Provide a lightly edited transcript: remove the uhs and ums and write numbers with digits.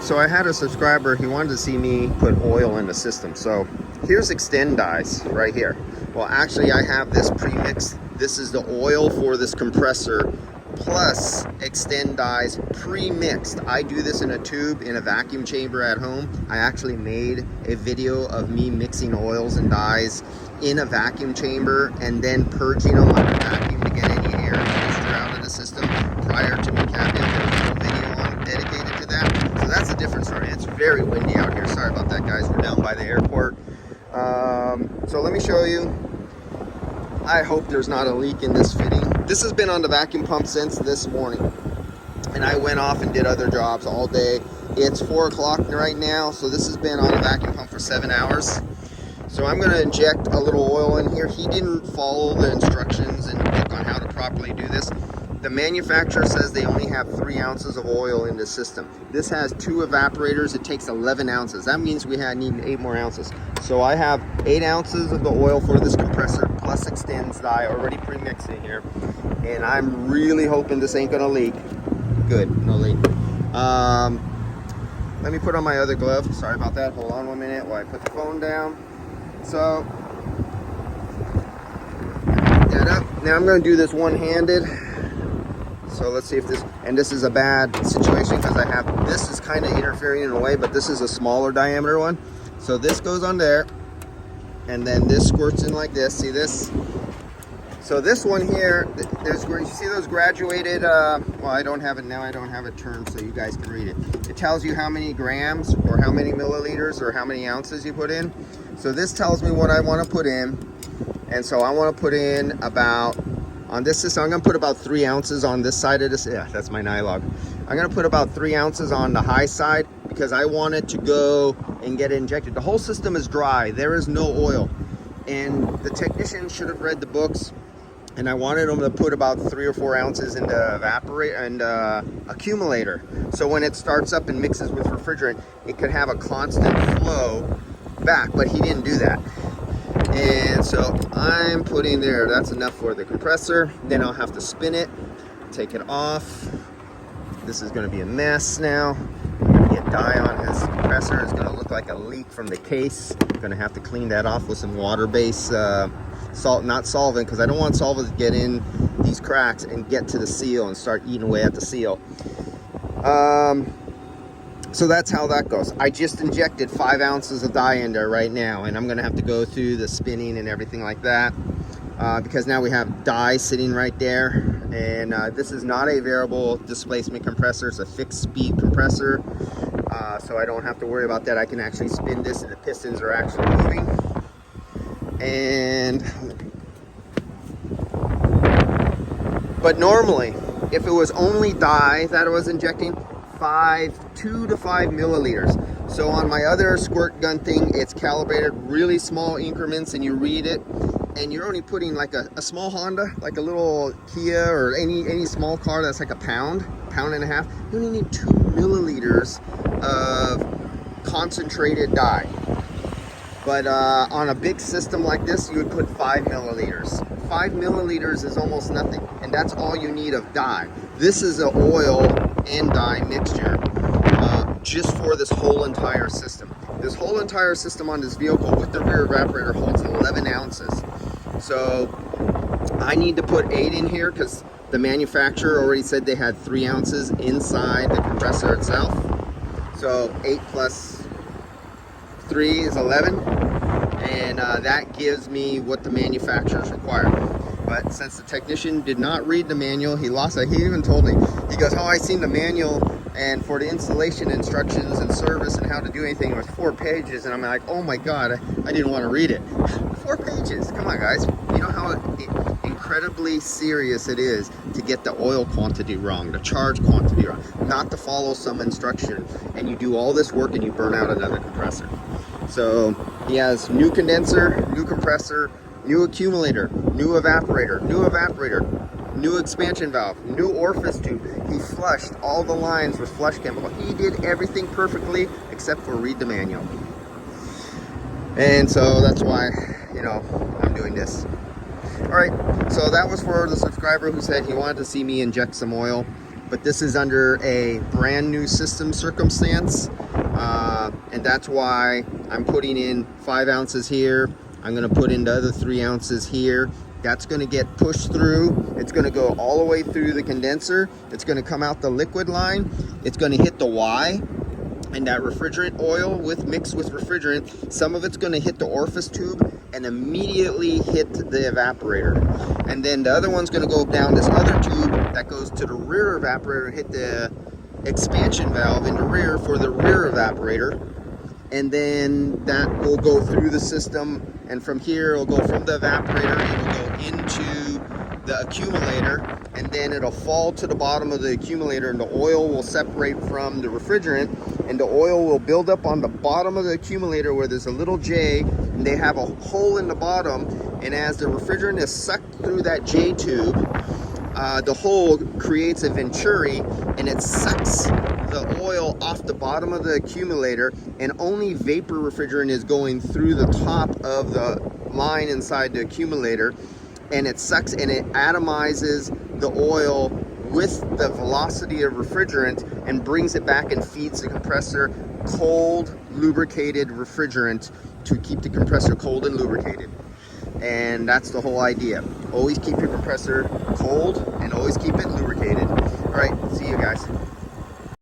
So I had a subscriber, he wanted to see me put oil in the system. So here's Extend dyes right here. Well, actually I have this pre-mixed. This is the oil for this compressor plus Extend dyes pre-mixed. I do this in a tube in a vacuum chamber at home. I actually made a video of me mixing oils and dyes in a vacuum chamber and then purging them under vacuum to get any air and moisture out of the system prior to me capping. There's a whole video on dedicated to that. So that's a different story. It's very windy out here. Sorry about that, guys. We're down by the airport. So let me show you. I hope there's not a leak in this fitting. This has been on the vacuum pump since this morning. And I went off and did other jobs all day. It's 4 o'clock right now, so this has been on the vacuum pump for 7 hours. So I'm going to inject a little oil in here. He didn't follow the instructions and book on how to properly do this. The manufacturer says they only have 3 ounces of oil in this system. This has 2 evaporators. It takes 11 ounces. That means we need 8 more ounces. So I have 8 ounces of the oil for this compressor plus Extends dye already pre-mixed in here. And I'm really hoping this ain't gonna leak. Good, no leak. Let me put on my other glove. Sorry about that. Hold on 1 minute while I put the phone down. So, that up. Now I'm gonna do this one-handed. So let's see if this, and this is a bad situation because I have, this is kind of interfering in a way, but this is a smaller diameter one. So this goes on there, and then this squirts in like this, see this? So this one here, there's, you see those graduated, well I don't have it now, I don't have it turned so you guys can read it. It tells you how many grams or how many milliliters or how many ounces you put in. So this tells me what I want to put in, and so I want to put in about, on this system, I'm going to put about 3 ounces on this side of this. Yeah, that's my nylog. I'm going to put about 3 ounces on the high side because I want it to go and get injected. The whole system is dry. There is no oil. And the technician should have read the books. And I wanted them to put about 3 or 4 ounces in the evaporator and accumulator. So when it starts up and mixes with refrigerant, it could have a constant flow back. But he didn't do that. And so I'm putting there, that's enough for the compressor. Then I'll have to spin it, take it off. This is gonna be a mess now. I'm gonna get dye on his compressor. It's gonna look like a leak from the case. I'm gonna have to clean that off with some water-based salt, not solvent, because I don't want solvent to get in these cracks and get to the seal and start eating away at the seal. So that's how that goes. I just injected 5 ounces of dye in there right now, and I'm going to have to go through the spinning and everything like that because now we have dye sitting right there. And this is not a variable displacement compressor. It's a fixed speed compressor. So I don't have to worry about that. I can actually spin this and the pistons are actually moving. But normally, if it was only dye that I was injecting, 2 to 5 milliliters. So on my other squirt gun thing, it's calibrated really small increments, and you read it, and you're only putting like a small Honda, like a little Kia or any small car that's like a pound and a half. You only need 2 milliliters of concentrated dye. But on a big system like this, you would put 5 milliliters. 5 milliliters is almost nothing, and that's all you need of dye. This is an oil and dye mixture just for this whole entire system. This whole entire system on this vehicle with the rear evaporator holds 11 ounces. So I need to put 8 in here because the manufacturer already said they had 3 ounces inside the compressor itself. So 8 plus 3 is 11, and that gives me what the manufacturers require. But since the technician did not read the manual, he lost it. He even told me, he goes, oh, I seen the manual, and for the installation instructions and service and how to do anything, it was 4 pages. And I'm like, oh my God, I didn't want to read it. 4 pages, come on guys. You know how incredibly serious it is to get the oil quantity wrong, the charge quantity wrong, not to follow some instruction, and you do all this work and you burn out another compressor. So he has new condenser, new compressor, new accumulator, new evaporator, new expansion valve, new orifice tube. He flushed all the lines with flush chemical. He did everything perfectly except for read the manual. And so that's why, you know, I'm doing this. All right, so that was for the subscriber who said he wanted to see me inject some oil. but this is under a brand new system circumstance, and that's why I'm putting in 5 ounces here. I'm going to put in the other 3 ounces here. That's going to get pushed through. It's going to go all the way through the condenser. It's going to come out the liquid line. It's going to hit the Y, and that refrigerant oil mixed with refrigerant, some of it's going to hit the orifice tube and immediately hit the evaporator. And then the other one's going to go down this other tube that goes to the rear evaporator and hit the expansion valve in the rear for the rear evaporator. And then that will go through the system, and from here it'll go from the evaporator, it'll go into the accumulator, and then it'll fall to the bottom of the accumulator, and the oil will separate from the refrigerant, and the oil will build up on the bottom of the accumulator where there's a little J, and they have a hole in the bottom, and as the refrigerant is sucked through that J tube, the hole creates a venturi, and it sucks the oil off the bottom of the accumulator, and only vapor refrigerant is going through the top of the line inside the accumulator, and it sucks and it atomizes the oil with the velocity of refrigerant and brings it back and feeds the compressor cold, lubricated refrigerant to keep the compressor cold and lubricated. And that's the whole idea. Always keep your compressor cold and always keep it lubricated. All right, see you guys.